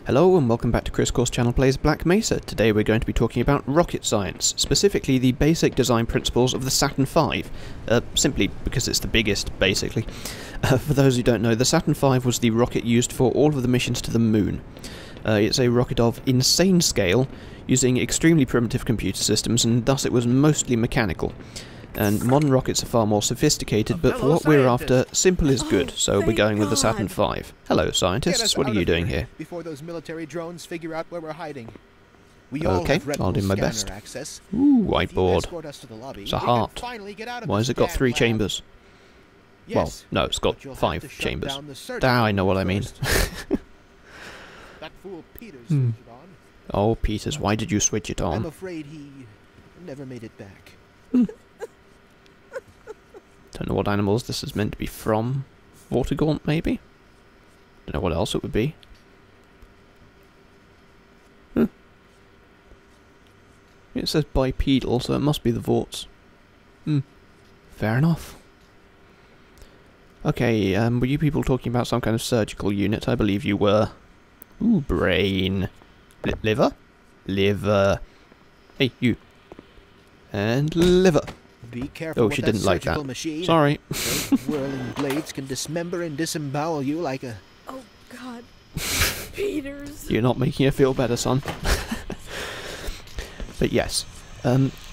Hello and welcome back to ChrisCourse Channel Plays Black Mesa. Today we're going to be talking about rocket science, specifically the basic design principles of the Saturn V, simply because it's the biggest, basically. For those who don't know, the Saturn V was the rocket used for all of the missions to the moon. It's a rocket of insane scale, using extremely primitive computer systems, and thus it was mostly mechanical. And modern rockets are far more sophisticated, but for what we're after, simple is good, so we're going with the Saturn V. Hello, scientists. What are you doing here? Before those military drones figure out where we're hiding. Okay, I'll do my best. Ooh, whiteboard. It's a heart. Why has it got 3 chambers? Well, no, it's got 5 chambers. I know what I mean. That fool Peters switched it on. Oh, Peters, why did you switch it on? I'm afraid he never made it back. Don't know what animals this is meant to be from. Vortigaunt, maybe? Don't know what else it would be. It says bipedal, so it must be the Vorts. Fair enough. Okay, were you people talking about some kind of surgical unit? I believe you were. Ooh, brain. Liver? Liver. Hey, you. And liver. Be careful. Oh, she didn't like that. Machine. Sorry. Those whirling blades can dismember and disembowel you like a... Oh, God. Peters. You're not making her feel better, son. But yes.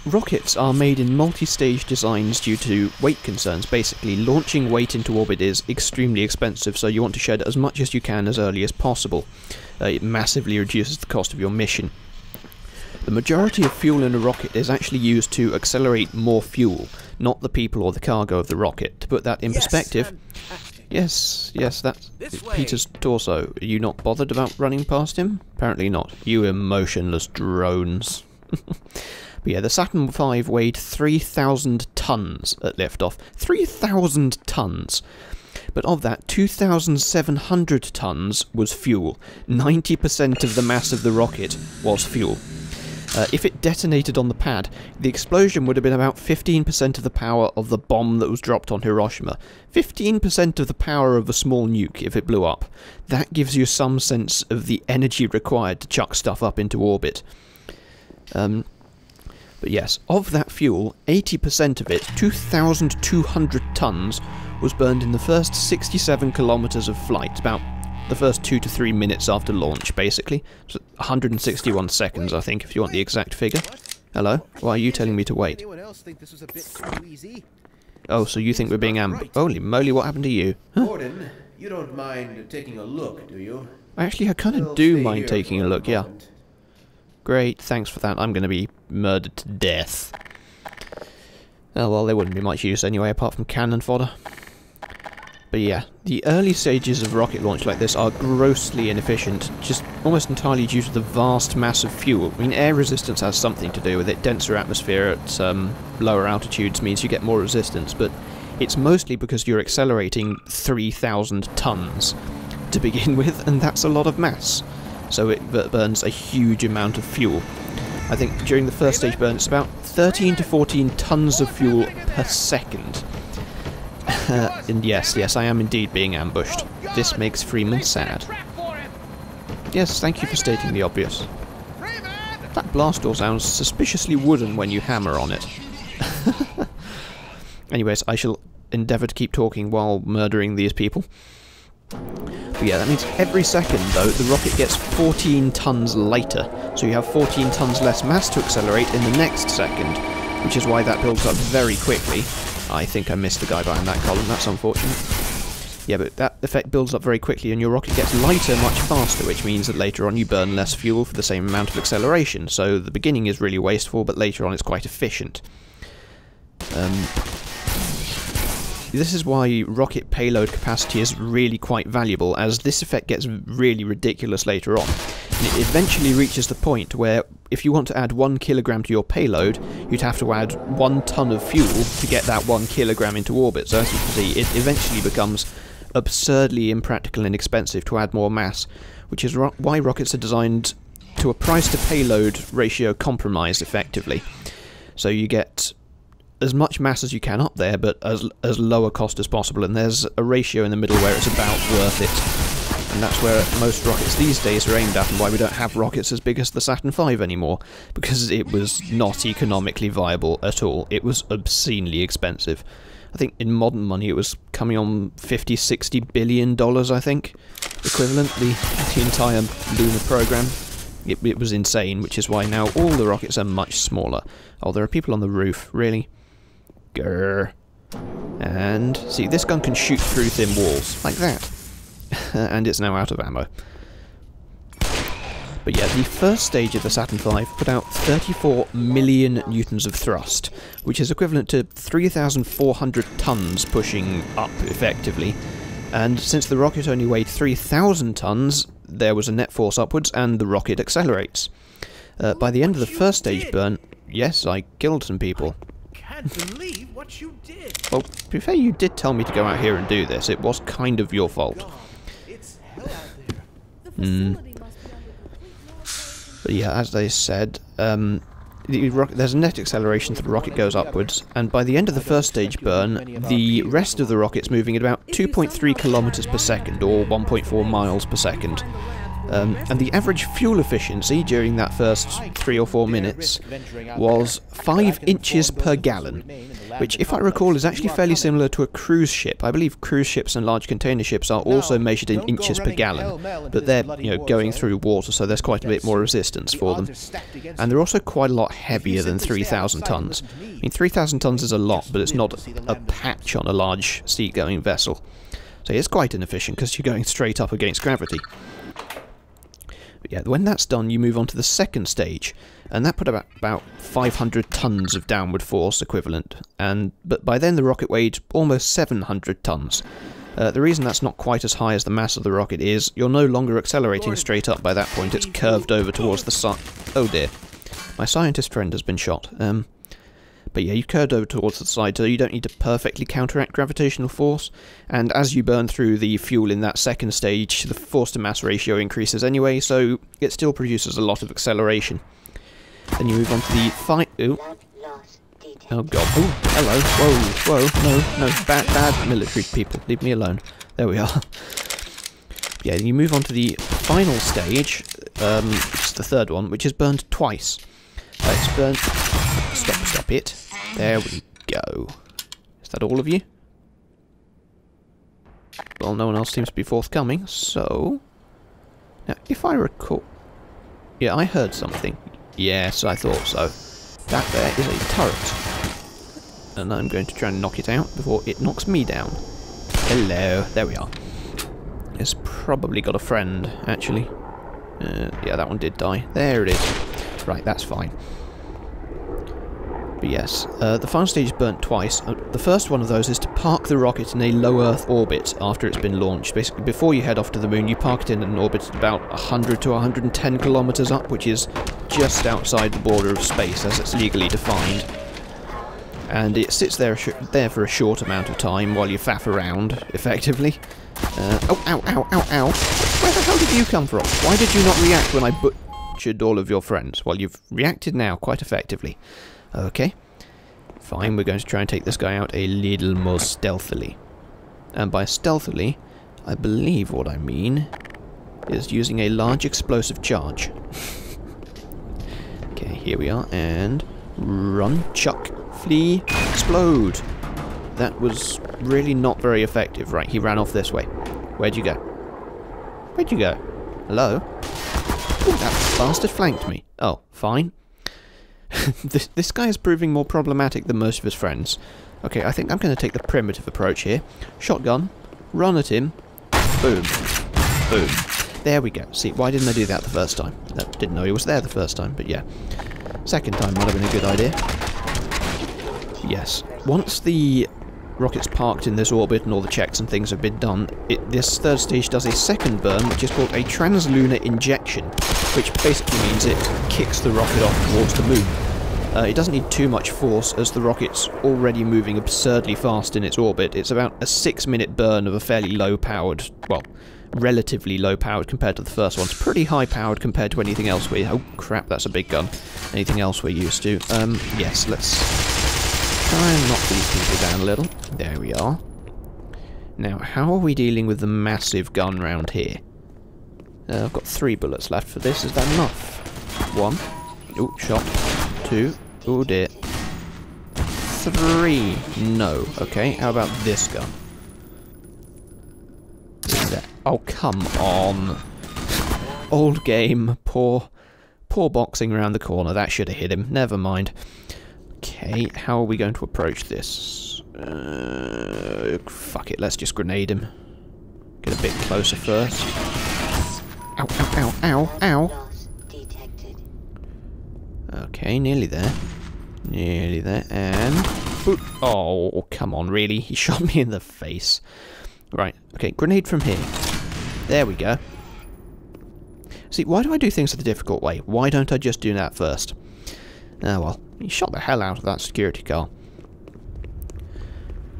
Rockets are made in multi-stage designs due to weight concerns. Basically, launching weight into orbit is extremely expensive, so you want to shed as much as you can as early as possible. It massively reduces the cost of your mission. The majority of fuel in a rocket is actually used to accelerate more fuel, not the people or the cargo of the rocket. To put that in perspective... Yes, that's Peter's torso. Are you not bothered about running past him? Apparently not. You emotionless drones. But yeah, the Saturn V weighed 3,000 tons at liftoff. 3,000 tons! But of that, 2,700 tons was fuel. 90% of the mass of the rocket was fuel. If it detonated on the pad, the explosion would have been about 15% of the power of the bomb that was dropped on Hiroshima. 15% of the power of a small nuke if it blew up. That gives you some sense of the energy required to chuck stuff up into orbit. But yes, of that fuel, 80% of it, 2,200 tons, was burned in the first 67 kilometers of flight, about the first 2 to 3 minutes after launch, basically. So 161 seconds, I think, if you want the exact figure. Hello? Why are you telling me to wait? Anyone else think this was a bit too easy? Oh, so you think we're being ambushed? Holy moly, what happened to you? Huh? Gordon, you don't mind taking a look, do you? Actually, I kind of do mind taking a look, yeah. Great, thanks for that. I'm going to be murdered to death. Oh well, there wouldn't be much use anyway, apart from cannon fodder. But yeah, the early stages of rocket launch like this are grossly inefficient, just almost entirely due to the vast mass of fuel. I mean, air resistance has something to do with it. Denser atmosphere at lower altitudes means you get more resistance, but it's mostly because you're accelerating 3,000 tons to begin with, and that's a lot of mass. So it burns a huge amount of fuel. I think during the first stage burn, it's about 13 to 14 tons of fuel per second. And yes, I am indeed being ambushed. This makes Freeman sad. Yes, thank you for stating the obvious. That blast door sounds suspiciously wooden when you hammer on it. Anyways, I shall endeavour to keep talking while murdering these people. But yeah, that means every second, though, the rocket gets 14 tons lighter, so you have 14 tons less mass to accelerate in the next second, which is why that builds up very quickly. I think I missed the guy behind that column, that's unfortunate. Yeah, but that effect builds up very quickly and your rocket gets lighter much faster, which means that later on you burn less fuel for the same amount of acceleration, so the beginning is really wasteful, but later on it's quite efficient. This is why rocket payload capacity is really quite valuable, as this effect gets really ridiculous later on. And it eventually reaches the point where, if you want to add 1 kilogram to your payload, you'd have to add 1 ton of fuel to get that 1 kilogram into orbit. So as you can see, it eventually becomes absurdly impractical and expensive to add more mass, which is why rockets are designed to a price-to-payload ratio compromise, effectively. So you get as much mass as you can up there, but as low a cost as possible, and there's a ratio in the middle where it's about worth it. And that's where most rockets these days are aimed at, and why we don't have rockets as big as the Saturn V anymore, because it was not economically viable at all. It was obscenely expensive. I think in modern money it was coming on $50–60 billion, I think, equivalent, the entire lunar program. It was insane, which is why now all the rockets are much smaller. Oh, there are people on the roof, really? Grrr. And, see, this gun can shoot through thin walls, like that. And it's now out of ammo. But yeah, the first stage of the Saturn V put out 34 million newtons of thrust, which is equivalent to 3,400 tons pushing up, effectively. And since the rocket only weighed 3,000 tons, there was a net force upwards, and the rocket accelerates. By the end of the first stage burn, yes, I killed some people. Can't believe what you did. Well, to be fair, you did tell me to go out here and do this. It was kind of your fault. It's hell out there. The facility must be under complete military But yeah, as they said, there's a net acceleration, so the rocket goes upwards, and by the end of the first stage burn, the rest of the rocket's moving at about 2.3 kilometers per second, or 1.4 miles per second. And the average fuel efficiency during that first 3 or 4 minutes was 5 inches per gallon, which, if I recall, is actually fairly similar to a cruise ship. I believe cruise ships and large container ships are also measured in inches per gallon, but they're, going through water, so there's quite a bit more resistance for them. And they're also quite a lot heavier than 3,000 tons. I mean, 3,000 tons is a lot, but it's not a patch on a large sea-going vessel. So it's quite inefficient, because you're going straight up against gravity. But yeah, when that's done, you move on to the second stage, and that put about 500 tons of downward force equivalent, but by then the rocket weighed almost 700 tons. The reason that's not quite as high as the mass of the rocket is you're no longer accelerating straight up by that point, it's curved over towards the sun. Oh dear, my scientist friend has been shot. But yeah, you curved over towards the side, so you don't need to perfectly counteract gravitational force, and as you burn through the fuel in that second stage, the force-to-mass ratio increases anyway, so it still produces a lot of acceleration. Then you move on to the Oh god, oh, hello, whoa, no, bad military people, leave me alone. There we are. Yeah, then you move on to the final stage, which is the third one, which is burned twice. It's burned... Stop it. There we go. Is that all of you? Well, no one else seems to be forthcoming, so... Now, if I recall... Yeah, I heard something. Yes, I thought so. That there is a turret. And I'm going to try and knock it out before it knocks me down. Hello. There we are. It's probably got a friend, actually. Yeah, that one did die. There it is. Right, that's fine. But yes, the final stage is burnt twice. The first one of those is to park the rocket in a low Earth orbit after it's been launched. Basically, before you head off to the moon, you park it in an orbit at about 100 to 110 kilometers up, which is just outside the border of space as it's legally defined. And it sits there for a short amount of time while you faff around, effectively. Oh, ow. Where the hell did you come from? Why did you not react when I butchered all of your friends? Well, you've reacted now quite effectively. Okay, fine, we're going to try and take this guy out a little more stealthily. And by stealthily, I believe what I mean is using a large explosive charge. Okay, here we are, and run, chuck, flee, explode. That was really not very effective. Right, he ran off this way. Where'd you go? Where'd you go? Hello? Ooh, that bastard flanked me. Oh, fine. This guy is proving more problematic than most of his friends. Okay, I think I'm going to take the primitive approach here. Shotgun, run at him, boom, boom. There we go. See, why didn't I do that the first time? I didn't know he was there the first time, but yeah. Second time might have been a good idea. Yes, once the rocket's parked in this orbit and all the checks and things have been done, this third stage does a second burn, which is called a translunar injection, which basically means it kicks the rocket off towards the moon. It doesn't need too much force, as the rocket's already moving absurdly fast in its orbit. It's about a 6-minute burn of a fairly low-powered, well, relatively low-powered compared to the first one. It's pretty high-powered compared to anything else we... Oh, crap, that's a big gun. Anything else we're used to? Yes, let's try and knock these people down a little. There we are. Now, how are we dealing with the massive gun round here? I've got 3 bullets left for this. Is that enough? 1. Ooh, shot. 2. Oh dear. 3. No. Okay, how about this gun? Oh, come on. Old game. Poor boxing around the corner. That should have hit him. Never mind. Okay, how are we going to approach this? Fuck it, let's just grenade him. Get a bit closer first. Ow, ow, ow, ow, ow. Okay, nearly there. Nearly there, and... Oh, come on, really? He shot me in the face. Right, okay, grenade from here. There we go. See, why do I do things the difficult way? Why don't I just do that first? Ah, well, he shot the hell out of that security car.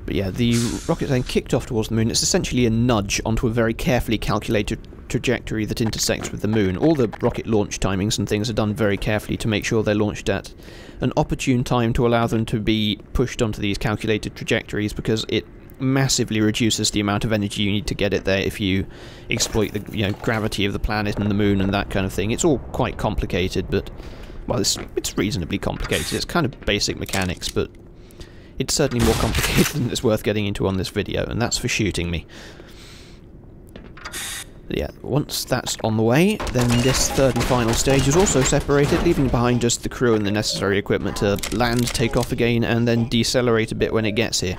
But yeah, the rocket then kicked off towards the moon. It's essentially a nudge onto a very carefully calculated trajectory that intersects with the moon. All the rocket launch timings and things are done very carefully to make sure they're launched at an opportune time to allow them to be pushed onto these calculated trajectories, because it massively reduces the amount of energy you need to get it there if you exploit the gravity of the planet and the moon and that kind of thing. It's all quite complicated, but well, it's reasonably complicated. It's kind of basic mechanics, but it's certainly more complicated than it's worth getting into on this video, and that's for shooting me. But yeah, once that's on the way, then this third and final stage is also separated, leaving behind just the crew and the necessary equipment to land, take off again, and then decelerate a bit when it gets here.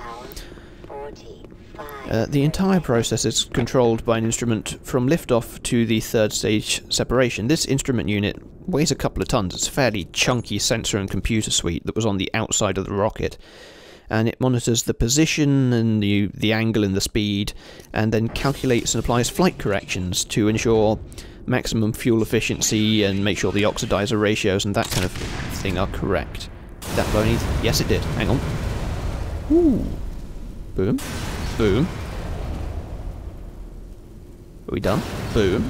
The entire process is controlled by an instrument from liftoff to the third stage separation. This instrument unit weighs a couple of tons. It's a fairly chunky sensor and computer suite that was on the outside of the rocket, and it monitors the position and the angle and the speed, and then calculates and applies flight corrections to ensure maximum fuel efficiency and make sure the oxidizer ratios and that kind of thing are correct. Did that blow anything? Yes, it did. Hang on. Ooh. Boom. Boom. Are we done? Boom.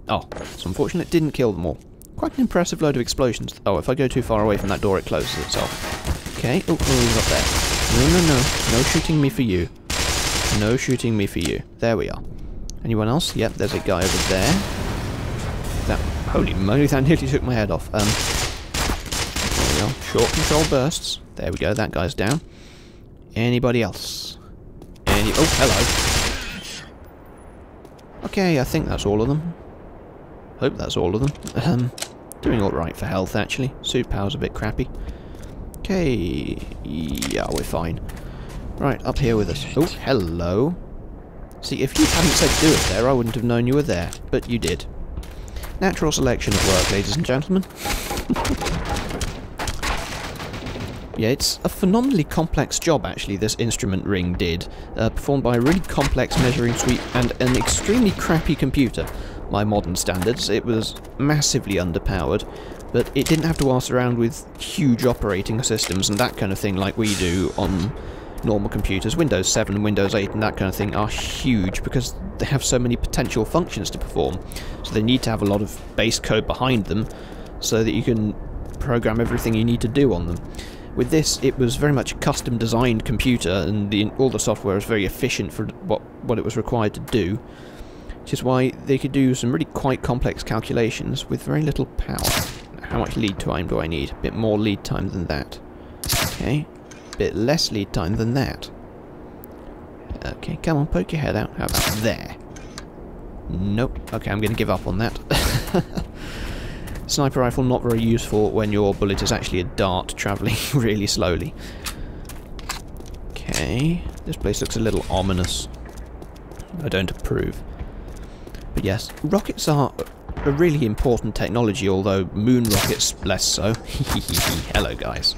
Oh, it's unfortunate it didn't kill them all. Quite an impressive load of explosions. Oh, if I go too far away from that door, it closes itself. Okay. Oh, he's up there. No, no, no. No shooting me for you. No shooting me for you. There we are. Anyone else? Yep, there's a guy over there. That... Holy moly, that nearly took my head off. There we are. Short control bursts. There we go, that guy's down. Anybody else? Oh, hello. Okay, I think that's all of them. Hope that's all of them. Doing alright for health, actually. Suit power's a bit crappy. Okay, yeah, we're fine. Right, up here with us. Oh, hello. See, if you hadn't said do it there, I wouldn't have known you were there, but you did. Natural selection at work, ladies and gentlemen. Yeah, it's a phenomenally complex job, actually, this instrument ring did. Performed by a really complex measuring suite and an extremely crappy computer. By modern standards, it was massively underpowered, but it didn't have to ask around with huge operating systems and that kind of thing like we do on normal computers. Windows 7 and Windows 8 and that kind of thing are huge because they have so many potential functions to perform. So they need to have a lot of base code behind them so that you can program everything you need to do on them. With this, it was very much a custom-designed computer, and all the software was very efficient for what it was required to do, which is why they could do some really quite complex calculations with very little power. How much lead time do I need? A bit more lead time than that. Okay, a bit less lead time than that. Okay, come on, poke your head out. How about there? Nope. Okay, I'm going to give up on that. Sniper rifle not very useful when your bullet is actually a dart travelling really slowly. Okay, this place looks a little ominous. I don't approve. But yes, rockets are a really important technology, although moon rockets less so. Hello guys.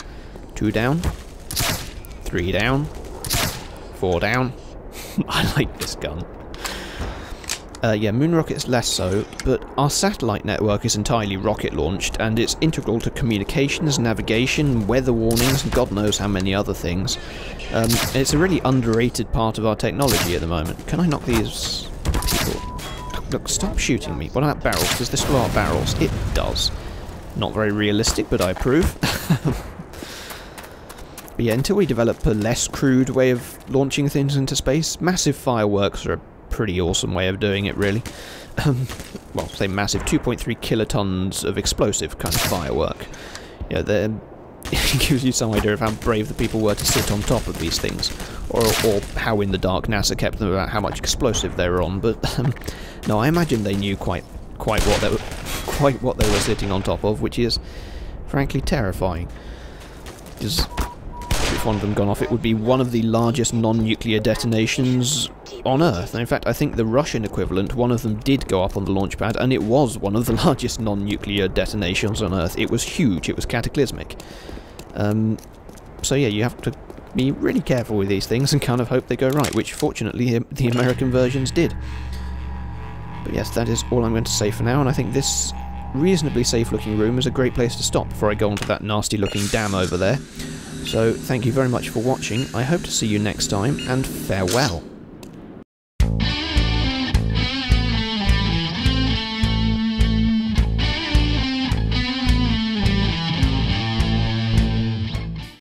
2 down. 3 down. 4 down. I like this gun. Yeah, moon rockets less so, but our satellite network is entirely rocket launched, and it's integral to communications, navigation, weather warnings, and God knows how many other things. It's a really underrated part of our technology at the moment. Can I knock these people? Look, stop shooting me. What about barrels? Does this blow up barrels? It does. Not very realistic, but I approve. But yeah, until we develop a less crude way of launching things into space, massive fireworks are a pretty awesome way of doing it, really. Well, say massive, 2.3 kilotons of explosive kind of firework. Yeah, they're... It gives you some idea of how brave the people were to sit on top of these things, or how in the dark NASA kept them about how much explosive they were on. But no, I imagine they knew quite what they were sitting on top of, which is frankly terrifying. Because if one of them gone off, it would be one of the largest non-nuclear detonations on Earth. And in fact, I think the Russian equivalent, one of them did go up on the launch pad, and it was one of the largest non-nuclear detonations on Earth. It was huge. It was cataclysmic. So yeah, you have to be really careful with these things and kind of hope they go right, which fortunately the American versions did. But yes, that is all I'm going to say for now, and I think this reasonably safe looking room is a great place to stop before I go onto that nasty looking dam over there. So thank you very much for watching, I hope to see you next time, and farewell.